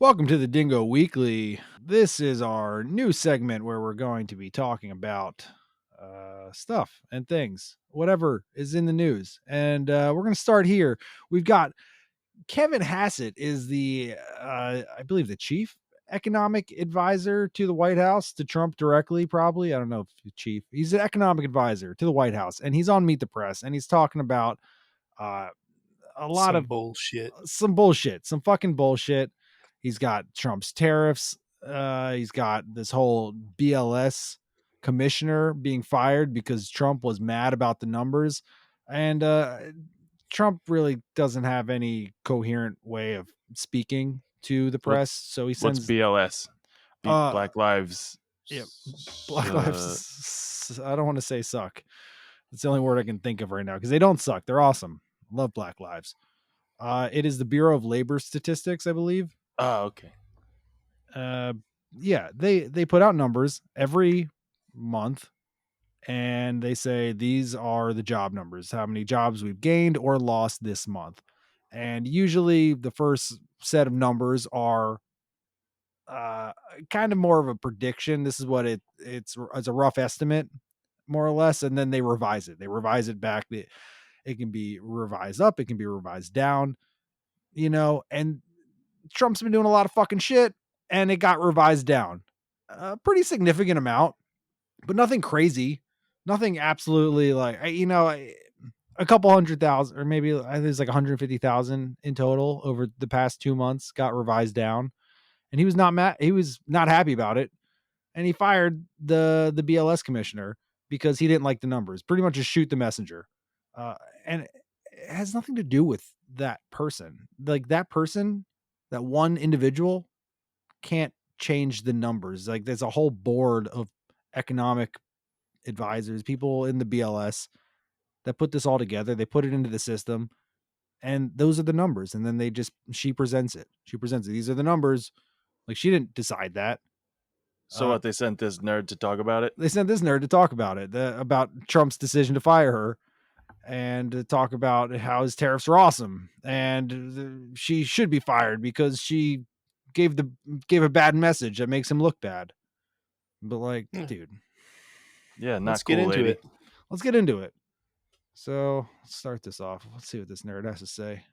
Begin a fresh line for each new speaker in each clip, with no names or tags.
Welcome to the Dingo Weekly. This is our new segment where we're going to be talking about stuff and things, whatever is in the news. And we're going to start here. We've got Kevin Hassett is I believe, the chief economic advisor to the White House, to Trump directly, probably. I don't know if the chief. He's an economic advisor to the White House, and he's on Meet the Press, and he's talking about uh, a lot
Some
of
bullshit.
some bullshit, some fucking bullshit. He's got Trump's tariffs. He's got this whole BLS commissioner being fired because Trump was mad about the numbers. And Trump really doesn't have any coherent way of speaking to the press. So he
What's
sends
BLS?
uh
Black Lives.
yeah, Black Lives. I don't want to say suck. It's the only word I can think of right now because they don't suck. They're awesome. Love Black Lives. It is the Bureau of Labor Statistics, I believe.
Oh, okay.
Yeah, they put out numbers every month, and they say these are the job numbers, how many jobs we've gained or lost this month. And usually the first set of numbers are kind of more of a prediction. This is what it's a rough estimate, more or less, and then they revise it. They revise it back. It can be revised up, it can be revised down, and Trump's been doing a lot of fucking shit, and it got revised down a pretty significant amount, but nothing crazy, nothing absolutely like, a couple 100,000, or maybe I think it's like 150,000 in total over the past 2 months got revised down, and he was not mad. He was not happy about it, and he fired the BLS commissioner because he didn't like the numbers. Pretty much just shoot the messenger, and it has nothing to do with that person. Like that one individual can't change the numbers. Like there's a whole board of economic advisors, people in the BLS that put this all together. They put it into the system, and those are the numbers. And then she presents it. These are the numbers. Like she didn't decide that.
So what? They sent this nerd to talk about it.
They sent this nerd to talk about it, about Trump's decision to fire her, and to talk about how his tariffs are awesome, and she should be fired because she gave a bad message that makes him look bad. But like, dude,
Yeah, not
Let's
cool,
get into
lady.
it.
let's get into it. So let's start this off. Let's see what this nerd has to say.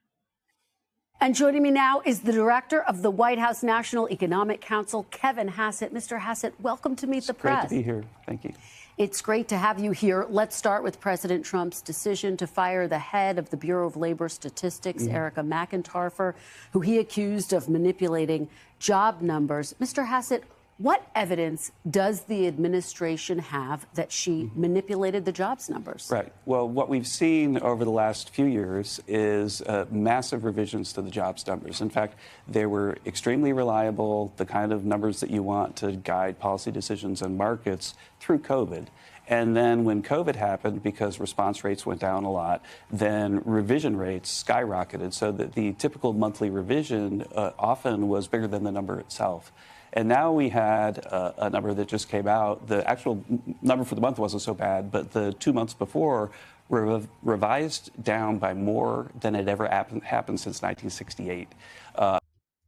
And joining me now is the director of the White House National Economic Council, Kevin Hassett. Mr. Hassett, welcome to Meet the Press.
Great to be here. Thank you.
It's great to have you here. Let's start with President Trump's decision to fire the head of the Bureau of Labor Statistics, Erica McIntyre, who he accused of manipulating job numbers. Mr. Hassett, what evidence does the administration have that she manipulated the jobs numbers?
Right. Well, what we've seen over the last few years is massive revisions to the jobs numbers. In fact, they were extremely reliable, the kind of numbers that you want to guide policy decisions and markets through COVID. And then when COVID happened, because response rates went down a lot, then revision rates skyrocketed so that the typical monthly revision often was bigger than the number itself. And now we had a number that just came out. The actual number for the month wasn't so bad, but the 2 months before were revised down by more than had ever happened since 1968.
All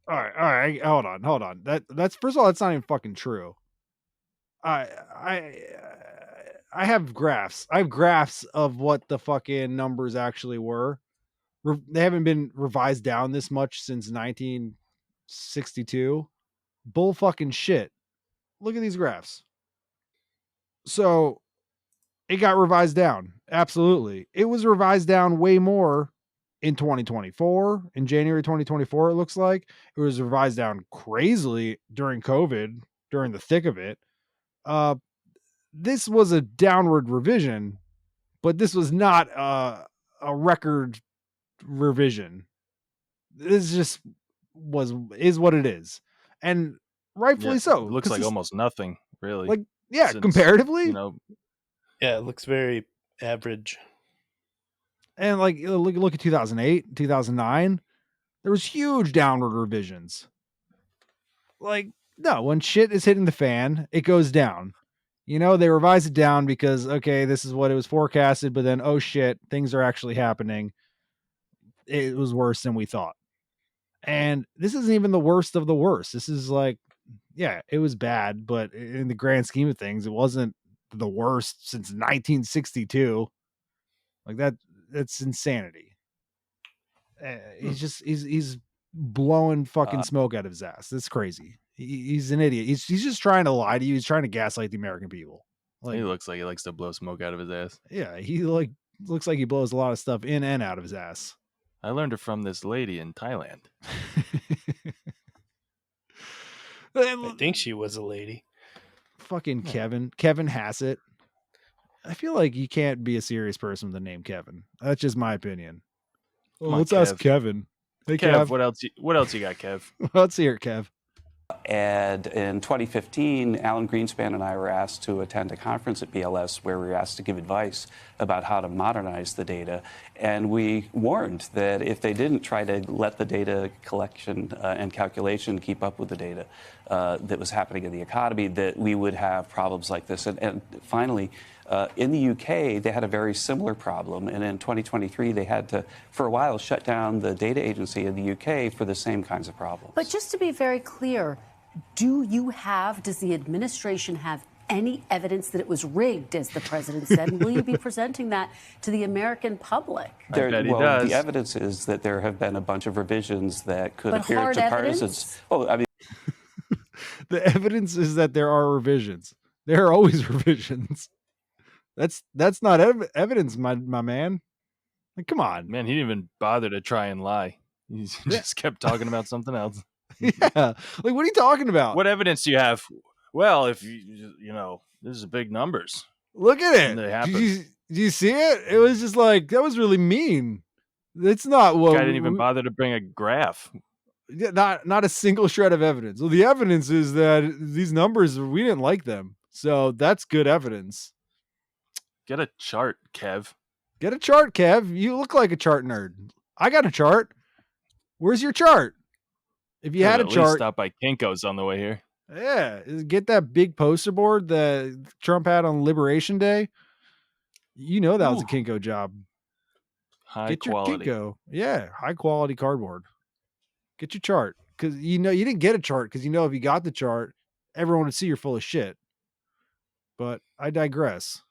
right. Hold on. That's first of all, that's not even fucking true. I have graphs. I have graphs of what the fucking numbers actually were. They haven't been revised down this much since 1962. Bull fucking shit. Look at these graphs. So it got revised down. Absolutely. It was revised down way more in 2024, in January 2024, it looks like. It was revised down crazily during COVID, during the thick of it. This was a downward revision, but this was not a record revision. This just is what it is. And rightfully so.
It looks like almost nothing, really.
Like, yeah, comparatively.
Yeah, it looks very average.
And like, look at 2008, 2009. There was huge downward revisions. Like, no, when shit is hitting the fan, it goes down. They revise it down because, okay, this is what it was forecasted, but then, oh shit, things are actually happening. It was worse than we thought. And this isn't even the worst of the worst. This is like, yeah, it was bad, but in the grand scheme of things, it wasn't the worst since 1962. Like that's insanity. He's blowing fucking smoke out of his ass. That's crazy. He's an idiot. He's just trying to lie to you. He's trying to gaslight the American people. Like,
He looks like he likes to blow smoke out of his ass.
yeah, he like looks like he blows a lot of stuff in and out of his ass.
I learned it from this lady in Thailand.
I think she was a lady.
Fucking Kevin Hassett. I feel like you can't be a serious person with the name Kevin. That's just my opinion.
Come on,
Let's ask
Kev.
Kevin. Hey,
Kev,
Kev.
what else you got, Kev?
Let's hear it, Kev.
And in 2015, Alan Greenspan and I were asked to attend a conference at BLS where we were asked to give advice about how to modernize the data. And we warned that if they didn't try to let the data collection and calculation keep up with the data that was happening in the economy, that we would have problems like this. And finally, in the UK, they had a very similar problem. And in 2023, they had to, for a while, shut down the data agency in the UK for the same kinds of problems.
But just to be very clear, does the administration have any evidence that it was rigged, as the president said? And will you be presenting that to the American public?
I bet he does.
The evidence is that there have been a bunch of revisions that could
But
appear
hard
to
evidence?
partisans. Oh, I mean,
The evidence is that there are revisions. There are always revisions. That's not evidence, my man. Like, come on.
Man, he didn't even bother to try and lie. He just kept talking about something else.
Yeah. Like, what are you talking about?
What evidence do you have? Well, if you know, this is big numbers.
Look at
And
it.
they happen.
Did you see it? It was just like, that was really mean. It's not what
Guy didn't even bother to bring a graph.
not a single shred of evidence. Well, the evidence is that these numbers, we didn't like them. So that's good evidence.
Get a chart, Kev.
Get a chart, Kev. You look like a chart nerd. I got a chart. Where's your chart? If you had a
At least
chart,
stop by Kinko's on the way here.
yeah, get that big poster board that Trump had on Liberation Day. You know that was a Kinko job.
High
Get
quality.
your Kinko. Yeah, high quality cardboard. Get your chart. Because you know you didn't get a chart because you know if you got the chart, everyone would see you're full of shit. But I digress.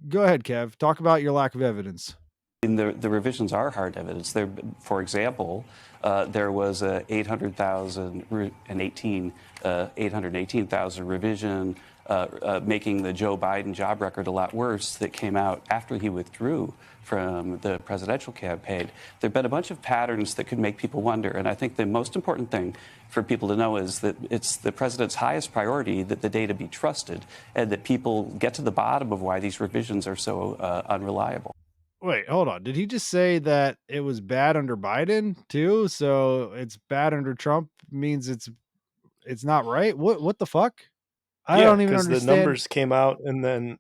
Go ahead, Kev. Talk about your lack of evidence.
the revisions are hard evidence. There, for example, there was a 818,000 revision making the Joe Biden job record a lot worse that came out after he withdrew from the presidential campaign. There have been a bunch of patterns that could make people wonder, and I think the most important thing for people to know is that it's the president's highest priority that the data be trusted and that people get to the bottom of why these revisions are so unreliable.
Wait, hold on. Did he just say that it was bad under Biden too? So it's bad under Trump means it's not right? What the fuck? I don't even understand.
The numbers came out and then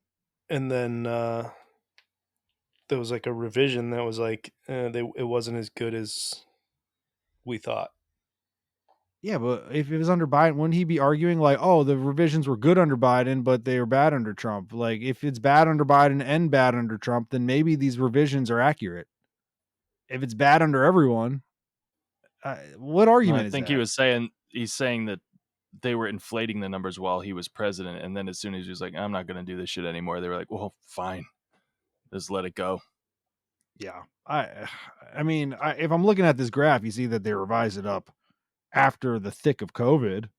there was like a revision that was like it wasn't as good as we thought.
Yeah, but if it was under Biden, wouldn't he be arguing like, oh, the revisions were good under Biden, but they were bad under Trump? Like, if it's bad under Biden and bad under Trump, then maybe these revisions are accurate. If it's bad under everyone, what argument is that?
I think he's saying that they were inflating the numbers while he was president, and then as soon as he was like, I'm not going to do this shit anymore, they were like, well, fine, just let it go.
Yeah, I mean, if I'm looking at this graph, you see that they revised it up after the thick of COVID,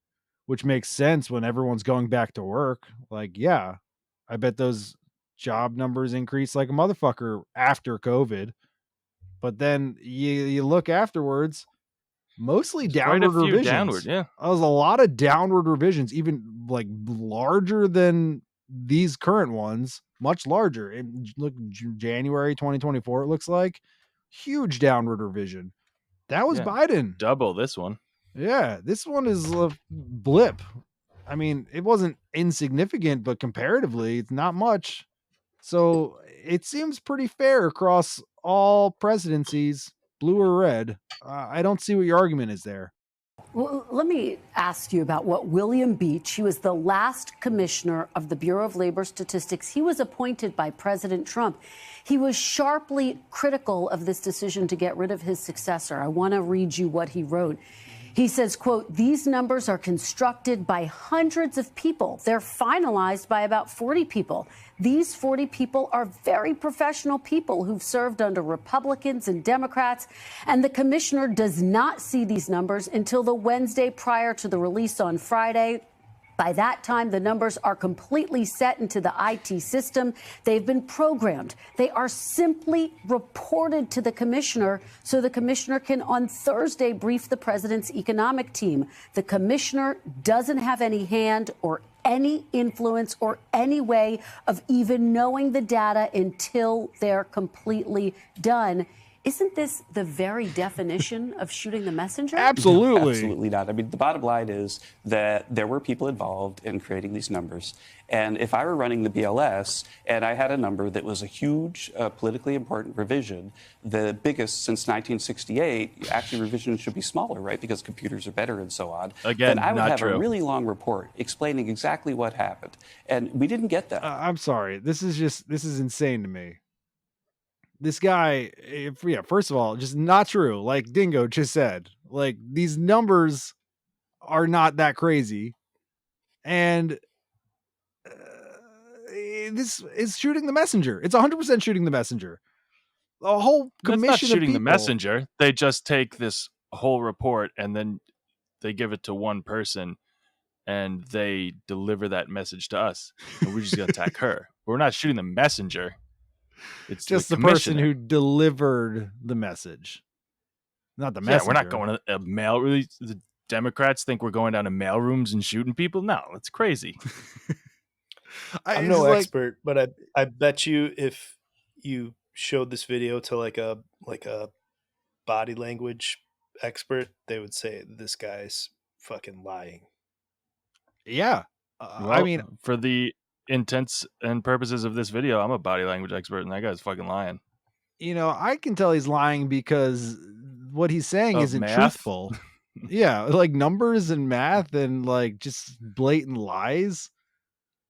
which makes sense when everyone's going back to work. Like, yeah, I bet those job numbers increase like a motherfucker after COVID. But then you look afterwards, mostly downward revisions.
Downward, yeah.
There's a lot of downward revisions, even like larger than these current ones, much larger. And look, January 2024, it looks like huge downward revision. That was Biden.
Double this one.
Yeah, this one is a blip. I mean, it wasn't insignificant, but comparatively, it's not much. So it seems pretty fair across all presidencies, blue or red. I don't see what your argument is there.
Well, let me ask you about what William Beach, he was the last commissioner of the Bureau of Labor Statistics. He was appointed by President Trump. He was sharply critical of this decision to get rid of his successor. I want to read you what he wrote. He says, quote, "These numbers are constructed by hundreds of people. They're finalized by about 40 people. These 40 people are very professional people who've served under Republicans and Democrats. And the commissioner does not see these numbers until the Wednesday prior to the release on Friday. By that time, the numbers are completely set into the IT system. They've been programmed. They are simply reported to the commissioner so the commissioner can on Thursday brief the president's economic team. The commissioner doesn't have any hand or any influence or any way of even knowing the data until they're completely done." Isn't this the very definition of shooting the messenger?
Absolutely.
Absolutely not. I mean, the bottom line is that there were people involved in creating these numbers. And if I were running the BLS and I had a number that was a huge politically important revision, the biggest since 1968, actually revisions should be smaller, right? Because computers are better and so on.
Again,
then I would
not
have
true.
a really long report explaining exactly what happened. And we didn't get that.
I'm sorry. This is insane to me. This guy, first of all, just not true. Like Dingo just said, like these numbers are not that crazy. And this is shooting the messenger. It's 100% shooting the messenger. A whole
That's
commission
not shooting
of
the
people.
messenger. They just take this whole report and then they give it to one person and they deliver that message to us. And we're just going to attack her. We're not shooting the messenger. It's
Just the person who delivered the message, not the messenger.
Yeah, we're not going to a mail release. The Democrats think we're going down to mail rooms and shooting people. No, that's crazy.
I'm no expert, but I bet you if you showed this video to like a body language expert, they would say this guy's fucking lying.
Yeah.
Well,
I mean,
for the intents and purposes of this video, I'm a body language expert, and that guy's fucking lying.
You know, I can tell he's lying because what he's saying
Of
isn't
math?
truthful. Yeah, like numbers and math and like just blatant lies.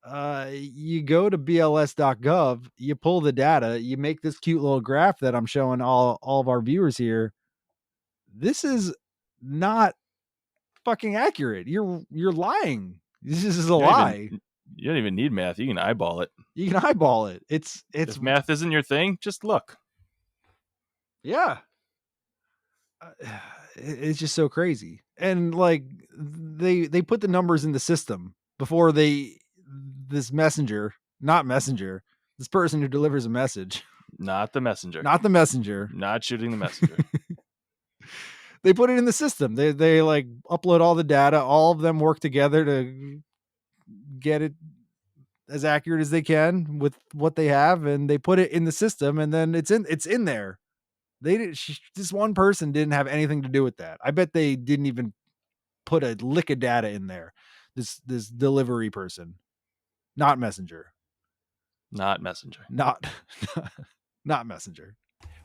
You go to bls.gov, you pull the data, you make this cute little graph that I'm showing all of our viewers here. This is not fucking accurate. You're lying. This is a lie.
You don't even need math. You can eyeball it.
You can eyeball it. It's
if math isn't your thing, just look.
Yeah. It's just so crazy. And like they put the numbers in the system before this person who delivers a message.
Not the messenger.
Not the messenger.
Not shooting the messenger.
They put it in the system. They like upload all the data. All of them work together to get it as accurate as they can with what they have, and they put it in the system, and then it's in there. This one person didn't have anything to do with that. I bet they didn't even put a lick of data in there. This delivery person, not messenger.
Not messenger.
Not messenger.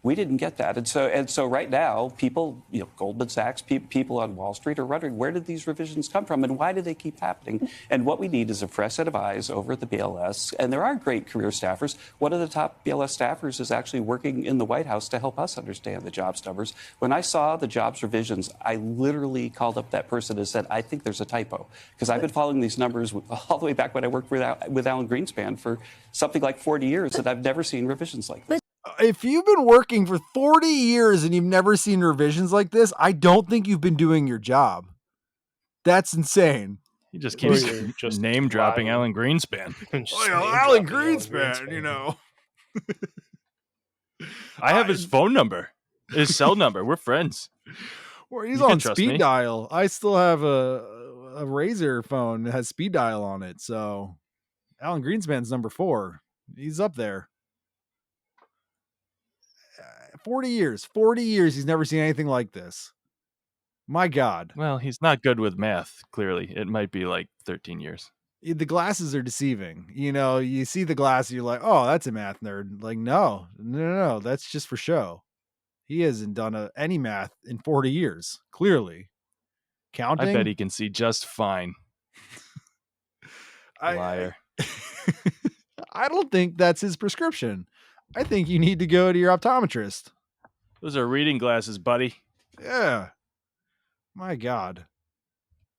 We didn't get that. And so right now, people, Goldman Sachs, people on Wall Street are wondering, where did these revisions come from and why do they keep happening? And what we need is a fresh set of eyes over at the BLS. And there are great career staffers. One of the top BLS staffers is actually working in the White House to help us understand the jobs numbers. When I saw the jobs revisions, I literally called up that person and said, I think there's a typo. Because I've been following these numbers all the way back when I worked with Alan Greenspan for something like 40 years, and I've never seen revisions like this.
If you've been working for 40 years and you've never seen revisions like this, I don't think you've been doing your job. That's insane.
He just keeps just name dropping Alan Greenspan.
Alan Greenspan, you know.
I have his phone number, his cell number. We're friends.
Well, he's on speed dial. I still have a Razor phone that has speed dial on it. So Alan Greenspan's number 4. He's up there. 40 years. He's never seen anything like this. My God.
Well, he's not good with math. Clearly, it might be like 13 years.
The glasses are deceiving. You see the glasses, you're like, oh, that's a math nerd. Like, no, that's just for show. He hasn't done any math in 40 years, clearly. Counting?
I bet he can see just fine. Liar.
I don't think that's his prescription. I think you need to go to your optometrist.
Those are reading glasses, buddy.
Yeah. My God.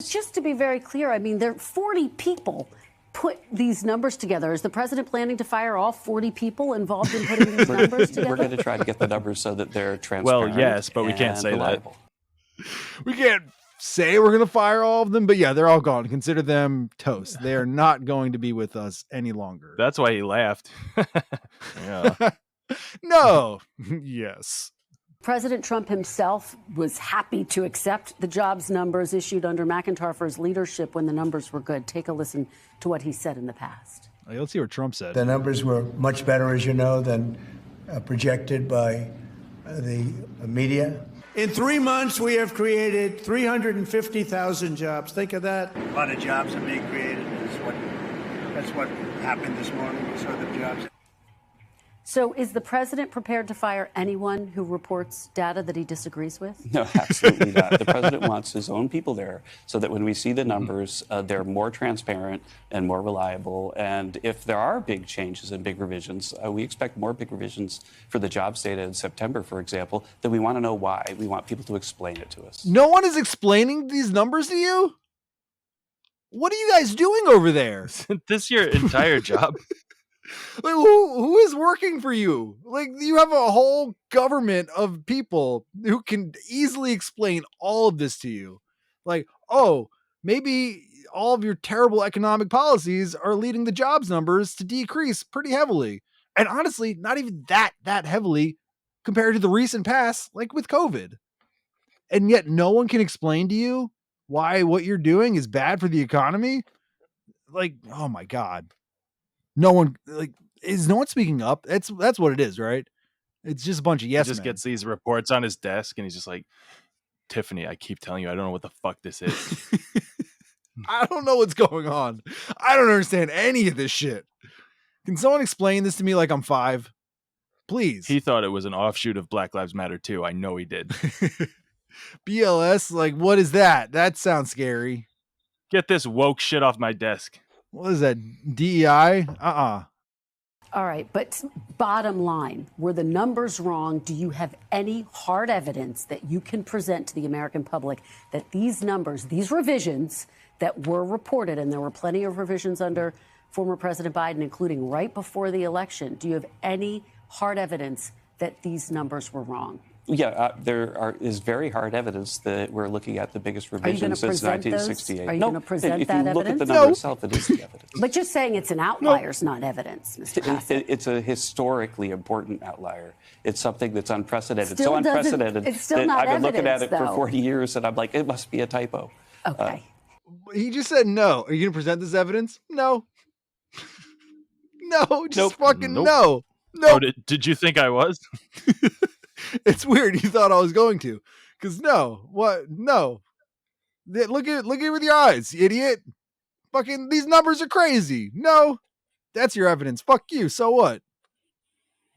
Just to be very clear, I mean, there 40 people put these numbers together. Is the president planning to fire all 40 people involved in putting these numbers together?
We're going to try to get the numbers so that they're transparent.
Well, yes, but we can't say
reliable.
that.
We can't say we're going to fire all of them, but yeah, they're all gone. Consider them toast. They are not going to be with us any longer.
That's why he laughed. Yeah.
No. Yes.
President Trump himself was happy to accept the jobs numbers issued under McIntyre's leadership when the numbers were good. Take a listen to what he said in the past.
Let's see what Trump said.
The numbers were much better, as you know, than projected by the media.
In 3 months, we have created 350,000 jobs. Think of that.
A lot of jobs are being created. That's what happened this morning. We saw the jobs.
So is the president prepared to fire anyone who reports data that he disagrees with?
No, absolutely not. The president wants his own people there so that when we see the numbers, they're more transparent and more reliable. And if there are big changes and big revisions, we expect more big revisions for the jobs data in September, for example, then we want to know why. We want people to explain it to us.
No one is explaining these numbers to you? What are you guys doing over there?
Isn't this your entire job?
Like, who is working for you? Like, you have a whole government of people who can easily explain all of this to you. Like, oh, maybe all of your terrible economic policies are leading the jobs numbers to decrease pretty heavily. And honestly, not even that heavily compared to the recent past, like with COVID. And yet no one can explain to you why what you're doing is bad for the economy. Like, oh my God. No one, like, is no one speaking up? That's what it is, right? It's just a bunch of yes
He just
men.
gets these reports on his desk and he's just like, Tiffany, I keep telling you, I don't know what the fuck this is.
I don't know what's going on. I don't understand any of this shit. Can someone explain this to me like I'm 5? Please.
He thought it was an offshoot of Black Lives Matter too. I know he did.
BLS, like, what is that? That sounds scary.
Get this woke shit off my desk.
What is that? DEI?
All right, but bottom line, were the numbers wrong? Do you have any hard evidence that you can present to the American public that these numbers, these revisions that were reported, and there were plenty of revisions under former President Biden, including right before the election, do you have any hard evidence that these numbers were wrong?
Yeah, there is very hard evidence that we're looking at the biggest revision since 1968.
Are you going to present
if
that
you look
evidence?
at the number itself, it is the evidence.
But just saying it's an outlier is not evidence, Mr. Hassett.
It's a historically important outlier. It's something that's unprecedented.
Still
So unprecedented
it's still
that
not
I've been looking at it
evidence,
for
though.
40 years, and I'm like, it must be a typo.
Okay.
He just said no. Are you going to present this evidence? No. No, just
Nope.
fucking
Nope.
no. No.
Oh, did you think I was?
It's weird. You thought I was going to. Because no. What? No. Look at it with your eyes, you idiot. Fucking, these numbers are crazy. No. That's your evidence. Fuck you. So what?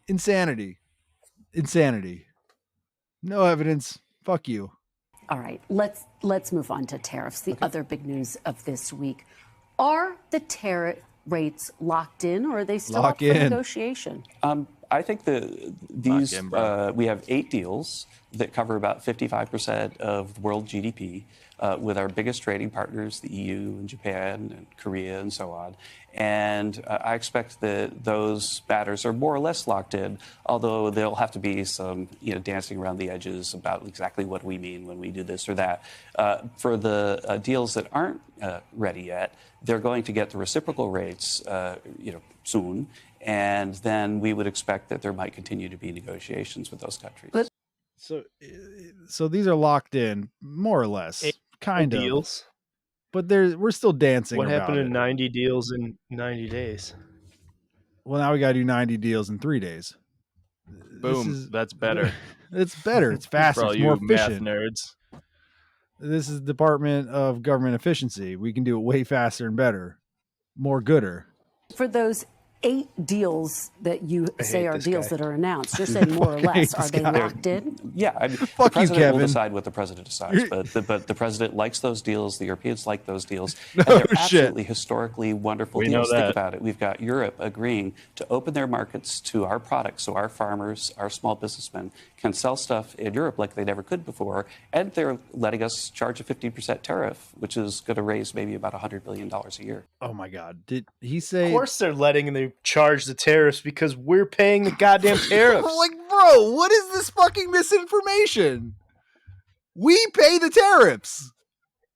Insanity. No evidence. Fuck you.
All right, let's move on to tariffs. The other big news of this week. Are the tariff rates locked in, or are they still up for negotiation?
I think we have 8 deals that cover about 55% of world GDP with our biggest trading partners, the EU and Japan and Korea and so on. And I expect that those matters are more or less locked in, although there'll have to be some dancing around the edges about exactly what we mean when we do this or that. For the deals that aren't ready yet, they're going to get the reciprocal rates soon. And then we would expect that there might continue to be negotiations with those countries.
So these are locked in, more or less, kind of.
Deals.
But we're still dancing.
What
about
happened to
it.
90 deals in 90 days?
Well, now we got to do 90 deals in 3 days.
Boom. That's better.
It's better. It's faster.
For all
It's more
you math
efficient.
nerds.
This is Department of Government Efficiency. We can do it way faster and better, more gooder.
For those 8 deals that you say are deals
guy.
that are announced. You're saying more or less. Are they locked in?
Yeah, I mean, the
Fuck you,
president will
Kevin.
decide what the president decides, but the president likes those deals. The Europeans like those deals,
No
and they're
shit.
absolutely historically wonderful
We know
deals. Think
that.
about it. We've got Europe agreeing to open their markets to our products, so our farmers, our small businessmen can sell stuff in Europe like they never could before, and they're letting us charge a 50% tariff, which is going to raise maybe about $100 billion a year.
Oh my God. Did he
Of
say?
course they're letting them charge the tariffs because we're paying the goddamn tariffs.
Like, bro, what is this fucking misinformation? We pay the tariffs.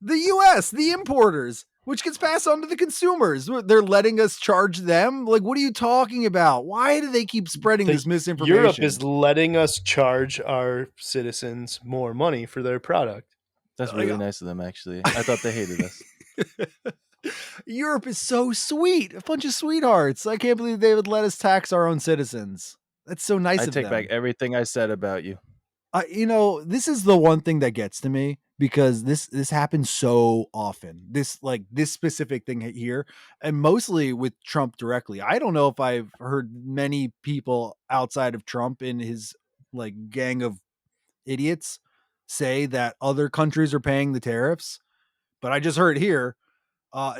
The U.S., the importers, which gets passed on to the consumers. They're letting us charge them? Like, what are you talking about? Why do they keep spreading this misinformation?
Europe is letting us charge our citizens more money for their product.
That's really nice of them, actually. I thought they hated us.
Europe is so sweet. A bunch of sweethearts. I can't believe they would let us tax our own citizens. That's so nice
I
of
take
them.
back everything I said about you.
This is the one thing that gets to me because this happens so often. This specific thing here, and mostly with Trump directly. I don't know if I've heard many people outside of Trump and his like gang of idiots say that other countries are paying the tariffs, but I just heard here.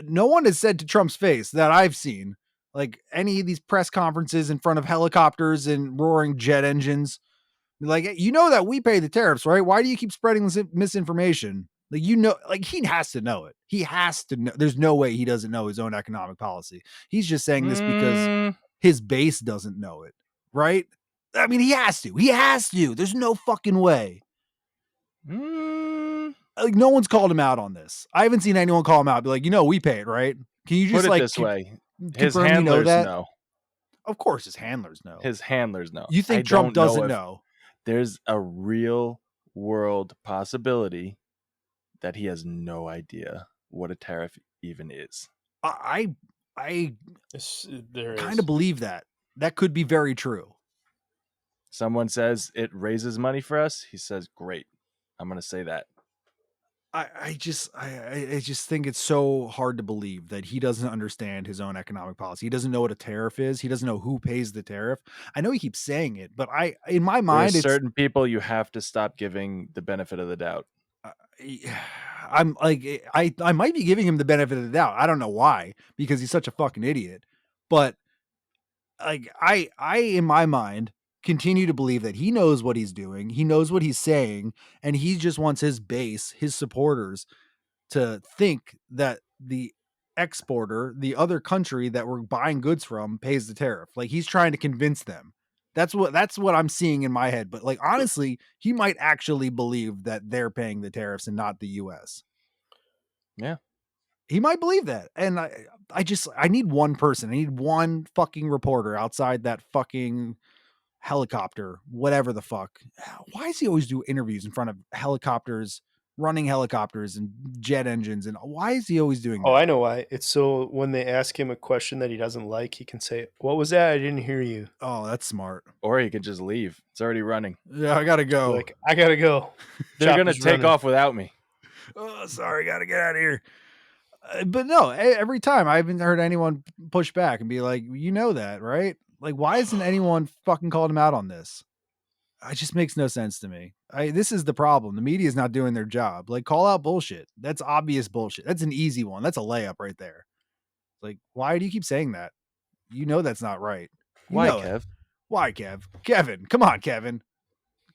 No one has said to Trump's face that I've seen, like any of these press conferences in front of helicopters and roaring jet engines. Like, you know that we pay the tariffs, right? Why do you keep spreading this misinformation? Like, like he has to know it. He has to know. There's no way he doesn't know his own economic policy. He's just saying this because his base doesn't know it, right? I mean, he has to. He has to. There's no fucking way. Like, no one's called him out on this. I haven't seen anyone call him out. Be like, we pay it, right? Can you just
put it this way? His
confirm
handlers
that?
know.
Of course, his handlers know.
His handlers know.
You think Trump doesn't know?
There's a real world possibility that he has no idea what a tariff even is.
I kind of believe that. That could be very true.
Someone says it raises money for us. He says, great. I'm going to say that.
I just think it's so hard to believe that he doesn't understand his own economic policy. He doesn't know what a tariff is. He doesn't know who pays the tariff. I know he keeps saying it, but in my mind,
there's certain people you have to stop giving the benefit of the doubt.
I'm like, I might be giving him the benefit of the doubt. I don't know why, because he's such a fucking idiot. But like, I in my mind continue to believe that he knows what he's doing. He knows what he's saying, and he just wants his base, his supporters, to think that the exporter, the other country that we're buying goods from, pays the tariff. Like, he's trying to convince them. That's what I'm seeing in my head. But like, honestly, he might actually believe that they're paying the tariffs and not the US.
Yeah.
He might believe that. And I need one person. I need one fucking reporter outside that fucking helicopter, whatever the fuck. Why does he always do interviews in front of helicopters, running helicopters and jet engines? And why is he always doing that?
Oh, I know why. It's so when they ask him a question that he doesn't like, he can say, "What was that? I didn't hear you."
Oh, that's smart.
Or he can just leave. It's already running.
Yeah, I gotta go.
Like, I gotta go.
They're going to take off without me.
Oh, sorry, gotta get out of here. But no, every time I haven't heard anyone push back and be like, you know that, right? Like, why isn't anyone fucking called him out on this? It just makes no sense to me. This is the problem. The media is not doing their job. Like, call out bullshit. That's obvious bullshit. That's an easy one. That's a layup right there. Like, why do you keep saying that? You know that's not right.
Why, Kev?
Why, Kev? Kevin, come on, Kevin.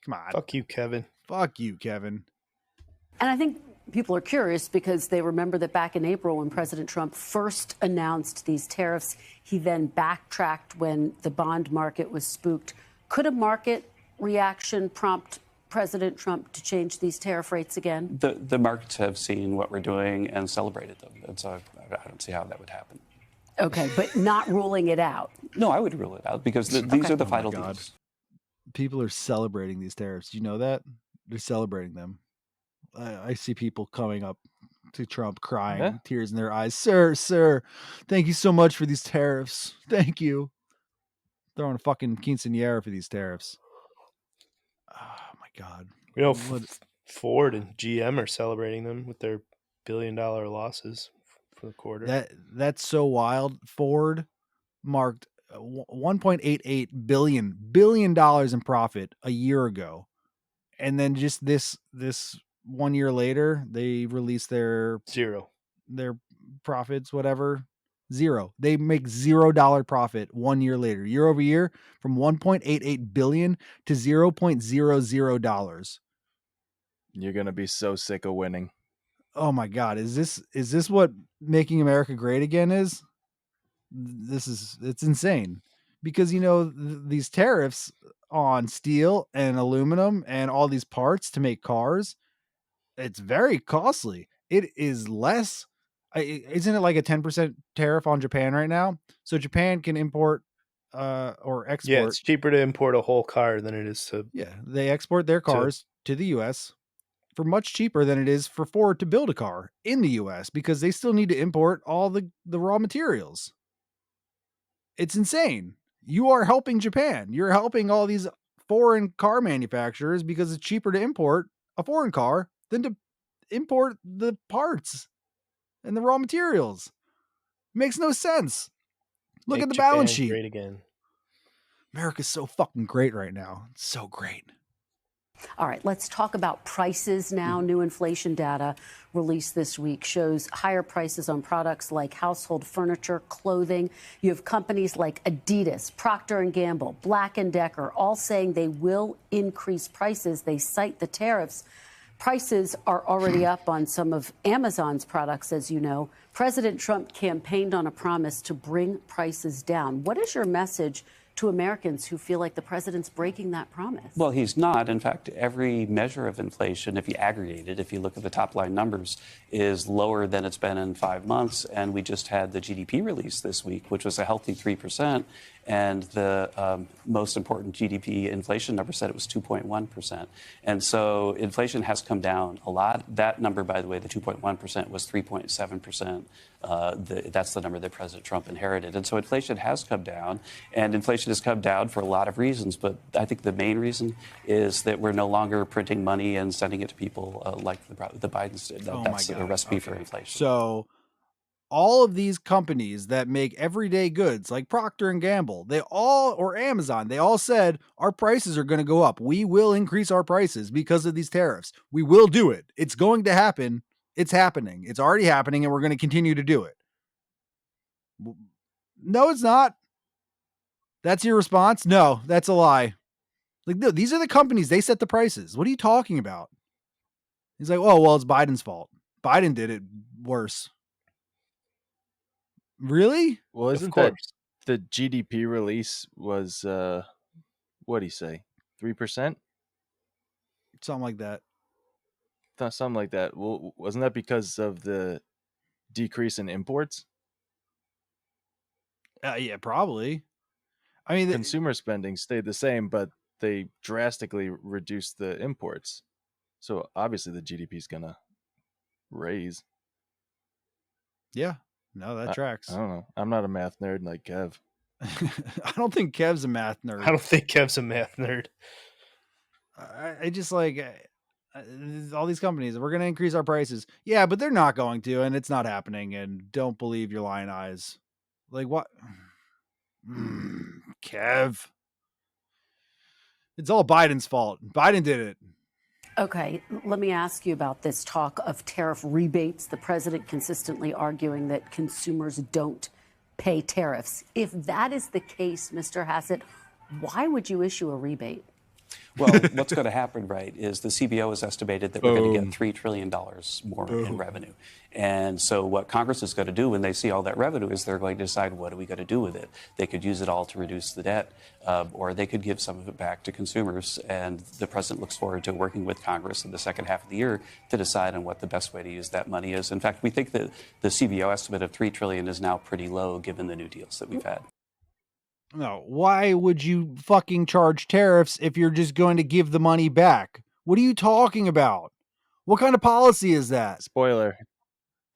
Come on.
Fuck you, Kevin.
Fuck you, Kevin.
And I think people are curious because they remember that back in April when President Trump first announced these tariffs, he then backtracked when the bond market was spooked. Could a market reaction prompt President Trump to change these tariff rates again?
The markets have seen what we're doing and celebrated them. And so I don't see how that would happen.
Okay, but not ruling it out.
No, I would rule it out because these are the final deals.
People are celebrating these tariffs. Do you know that? They're celebrating them. I see people coming up to Trump crying, tears in their eyes. Sir, thank you so much for these tariffs. Thank you. Throwing a fucking quinceanera for these tariffs. Oh my God.
You know, Ford and GM are celebrating them with their billion-dollar losses for the quarter.
That's so wild. Ford marked $1.88 billion in profit a year ago. And then just this 1 year later, they release their
Zero.
profits, whatever. Zero. They make $0 profit 1 year later, year over year, from 1.88 billion to $0.00.
You're gonna be so sick of winning.
Oh my God. Is this what making America great again is? It's insane. Because these tariffs on steel and aluminum and all these parts to make cars, it's very costly. It is less. Isn't it like a 10% tariff on Japan right now? So Japan can import or
Yeah,
export.
it's cheaper to import a whole car than it is to.
Yeah, they export their cars to the US for much cheaper than it is for Ford to build a car in the US because they still need to import all the raw materials. It's insane. You are helping Japan. You're helping all these foreign car manufacturers because it's cheaper to import a foreign car than to import the parts and the raw materials. Makes no sense. Look
Make
at the balance
Japan
sheet.
great again.
America's so fucking great right now. It's so great.
All right, let's talk about prices now. New inflation data released this week shows higher prices on products like household furniture, clothing. You have companies like Adidas, Procter & Gamble, Black & Decker, all saying they will increase prices. They cite the tariffs. Prices are already up on some of Amazon's products, as you know. President Trump campaigned on a promise to bring prices down. What is your message to Americans who feel like the president's breaking that promise?
Well, he's not. In fact, every measure of inflation, if you aggregate it, if you look at the top line numbers, is lower than it's been in 5 months. And we just had the GDP release this week, which was a healthy 3%. And the most important GDP inflation number said it was 2.1%. And so inflation has come down a lot. That number, by the way, the 2.1% was 3.7%. That's the number that President Trump inherited. And so inflation has come down, and inflation has come down for a lot of reasons. But I think the main reason is that we're no longer printing money and sending it to people like the Bidens did. That's the recipe for inflation.
So all of these companies that make everyday goods like Procter and Gamble, or Amazon, they all said our prices are going to go up. We will increase our prices because of these tariffs. We will do it. It's going to happen. It's happening. It's already happening, and we're going to continue to do it. No, it's not. That's your response? No, that's a lie. Like, no, these are the companies. They set the prices. What are you talking about? He's like, oh, well, it's Biden's fault. Biden did it worse. Really?
Well, isn't that the GDP release was what'd he say? 3%?
Something like that.
Something like that. Well, wasn't that because of the decrease in imports?
Yeah, probably. I mean,
consumer spending stayed the same, but they drastically reduced the imports. So obviously the GDP is gonna raise.
Yeah, no, that tracks.
I don't know. I'm not a math nerd like Kev.
I don't think Kev's a math nerd.
I don't think Kev's a math nerd.
I just like all these companies. We're going to increase our prices. Yeah, but they're not going to, and it's not happening. And don't believe your lying eyes. Like what? Kev. It's all Biden's fault. Biden did it.
Okay, let me ask you about this talk of tariff rebates. The president consistently arguing that consumers don't pay tariffs. If that is the case, Mr. Hassett, why would you issue a rebate?
Well, what's going to happen, right, is the CBO has estimated that we're going to get $3 trillion more in revenue. And so what Congress is going to do when they see all that revenue is they're going to decide what are we going to do with it. They could use it all to reduce the debt, or they could give some of it back to consumers. And the president looks forward to working with Congress in the second half of the year to decide on what the best way to use that money is. In fact, we think that the CBO estimate of $3 trillion is now pretty low given the new deals that we've had.
No, why would you fucking charge tariffs if you're just going to give the money back? What are you talking about? What kind of policy is that?
Spoiler,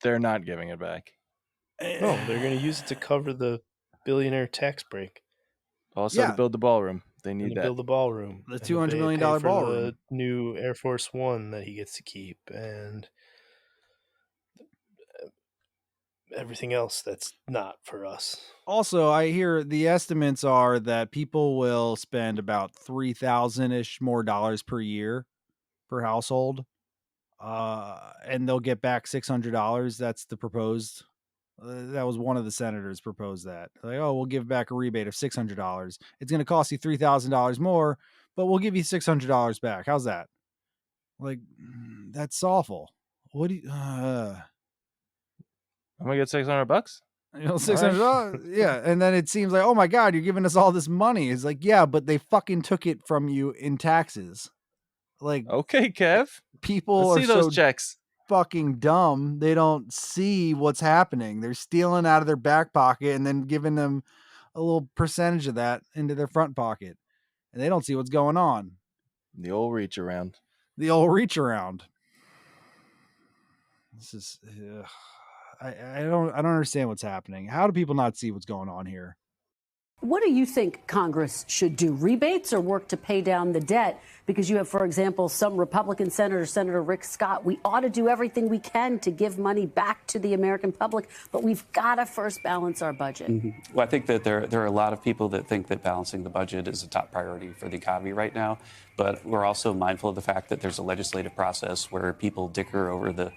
they're not giving it back.
No, they're going to use it to cover the billionaire tax break.
Also to build the ballroom. They need that.
Build the ballroom.
The $200 million ballroom.
The new Air Force One that he gets to keep. And everything else that's not for us.
Also, I hear the estimates are that people will spend about 3,000-ish more dollars per year per household. And they'll get back $600. That's the proposed. That was one of the senators proposed that. Like, oh, we'll give back a rebate of $600. It's going to cost you $3,000 more, but we'll give you $600 back. How's that? Like, that's awful. What do you?
I'm gonna get $600.
$600. Yeah, and then it seems like, oh my god, you're giving us all this money. It's like, yeah, but they fucking took it from you in taxes. Like,
okay, Kev.
People
Let's see
are
those
so
checks.
fucking dumb. They don't see what's happening. They're stealing out of their back pocket and then giving them a little percentage of that into their front pocket, and they don't see what's going on.
The old reach around.
The old reach around. This is. I don't understand what's happening. How do people not see what's going on here?
What do you think Congress should do? Rebates or work to pay down the debt? Because you have, for example, some Republican senators, Senator Rick Scott, we ought to do everything we can to give money back to the American public, but we've got to first balance our budget.
Mm-hmm. Well, I think that there are a lot of people that think that balancing the budget is a top priority for the economy right now. But we're also mindful of the fact that there's a legislative process where people dicker over the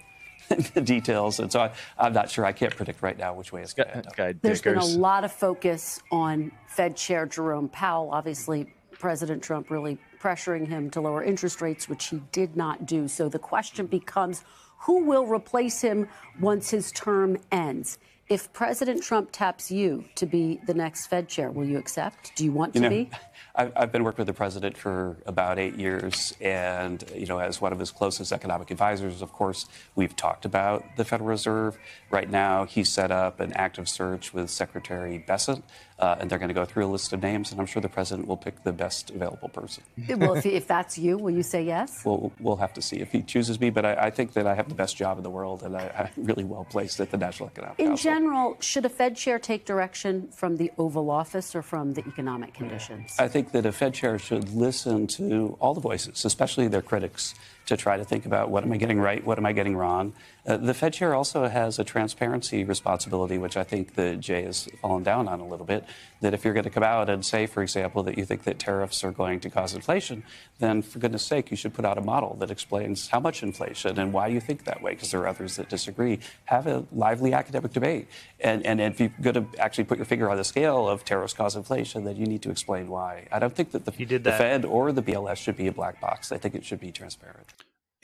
details. And so I'm not sure. I can't predict right now which way it's going to end up.
There's been a lot of focus on Fed Chair Jerome Powell. Obviously, President Trump really pressuring him to lower interest rates, which he did not do. So the question becomes, who will replace him once his term ends? If President Trump taps you to be the next Fed chair, will you accept? Do you want to be?
I've been working with the president for about 8 years, and as one of his closest economic advisors, of course, we've talked about the Federal Reserve. Right now, he set up an active search with Secretary Hassett, and they're going to go through a list of names, and I'm sure the president will pick the best available person.
Well, if that's you, will you say yes?
We'll have to see if he chooses me, but I think that I have the best job in the world, and I'm really well placed at the National Economic Council.
In general, should a Fed chair take direction from the Oval Office or from the economic conditions?
I think that a Fed chair should listen to all the voices, especially their critics, to try to think about what am I getting right, what am I getting wrong. The Fed chair also has a transparency responsibility, which I think that Jay has fallen down on a little bit, that if you're going to come out and say, for example, that you think that tariffs are going to cause inflation, then for goodness sake, you should put out a model that explains how much inflation and why you think that way, because there are others that disagree. Have a lively academic debate. And if you're going to actually put your finger on the scale of tariffs cause inflation, then you need to explain why. I don't think that the Fed or the BLS should be a black box. I think it should be transparent.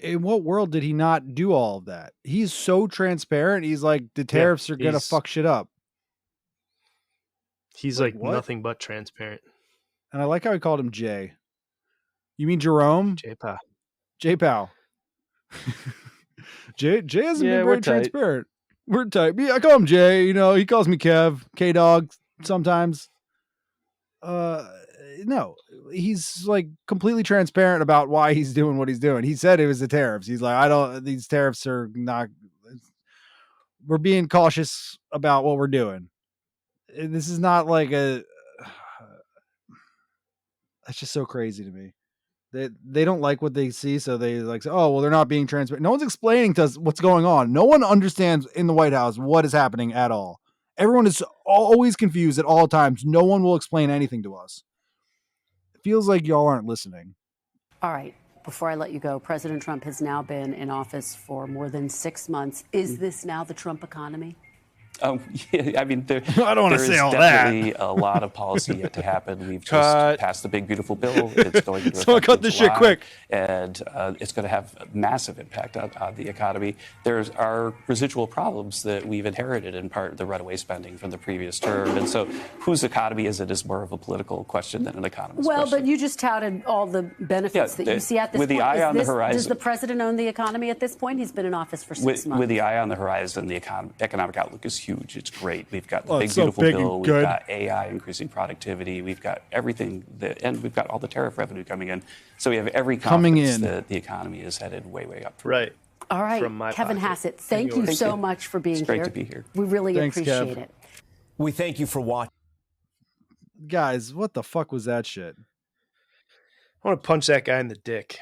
In what world did he not do all of that? He's so transparent. He's like, the tariffs are going to fuck shit up.
He's like nothing but transparent.
And I like how he called him Jay. You mean Jerome?
J-Pow.
J-Pow. Jay hasn't been very transparent. We're tight. I call him Jay. He calls me Kev, K-Dog sometimes. No, he's like completely transparent about why he's doing what he's doing. He said it was the tariffs. He's like, these tariffs are not, we're being cautious about what we're doing. This is not like that's just so crazy to me. They don't like what they see, so they like say, oh, well, they're not being transparent. No one's explaining to us what's going on. No one understands in the White House what is happening at all. Everyone is always confused at all times. No one will explain anything to us. It feels like y'all aren't listening.
All right. Before I let you go, President Trump has now been in office for more than 6 months. Is this now the Trump economy?
Yeah, I mean,
I don't want to say all that.
There's definitely a lot of policy yet to happen. We've just passed the big, beautiful bill. It's going to
so cut this shit quick.
And it's going to have a massive impact on the economy. There are residual problems that we've inherited in part the runaway spending from the previous term. And so whose economy is it is more of a political question than an economist question.
But you just touted all the benefits that you see at this
point. With the eye on the horizon.
Does the president own the economy at this point? He's been in office for 6 months.
With the eye on the horizon, the economic outlook is huge. It's great. We've got the big, beautiful bill. We've got AI increasing productivity. We've got everything, and we've got all the tariff revenue coming in. So we have every confidence that the economy is headed way, way up.
Right.
All right, Kevin Hassett, thank you so much for being here.
It's great to be here.
We really appreciate it.
We thank you for watching.
Guys, what the fuck was that shit?
I want to punch that guy in the dick.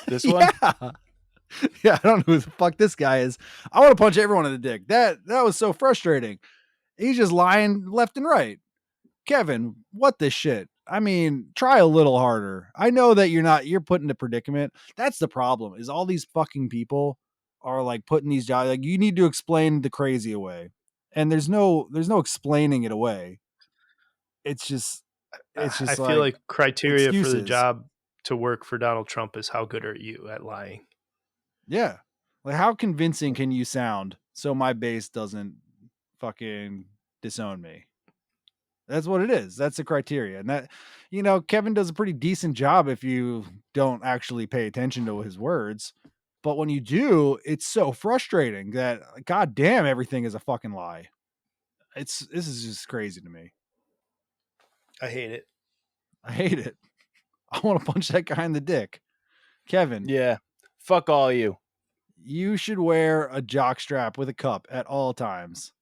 This one?
Yeah, I don't know who the fuck this guy is. I want to punch everyone in the dick. That was so frustrating. He's just lying left and right. Kevin, what the shit? I mean, try a little harder. I know that you're put in a predicament. That's the problem, is all these fucking people are like putting these jobs, like you need to explain the crazy away. And there's no explaining it away. It's just
I feel
like
like criteria for the
excuses.
job to work for Donald Trump is how good are you at lying?
Yeah. Like how convincing can you sound so my base doesn't fucking disown me? That's what it is. That's the criteria. And that, Kevin does a pretty decent job if you don't actually pay attention to his words. But when you do, it's so frustrating that god damn everything is a fucking lie. This is just crazy to me.
I hate it.
I hate it. I want to punch that guy in the dick. Kevin.
Yeah. Fuck all you.
You should wear a jockstrap with a cup at all times.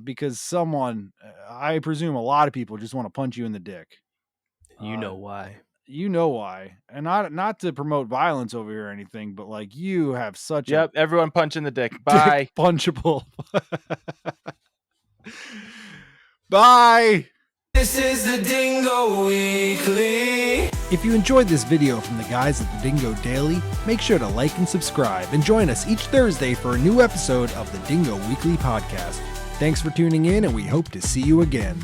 Because I presume a lot of people just want to punch you in the dick.
You know why.
You know why. And not to promote violence over here or anything, but like you have such
Yep,
a
everyone punch in the dick. Bye.
dick punchable. Bye.
This is the Dingo Weekly.
If you enjoyed this video from the guys at the Dingo Daily, make sure to like and subscribe and join us each Thursday for a new episode of the Dingo Weekly podcast. Thanks for tuning in, and we hope to see you again.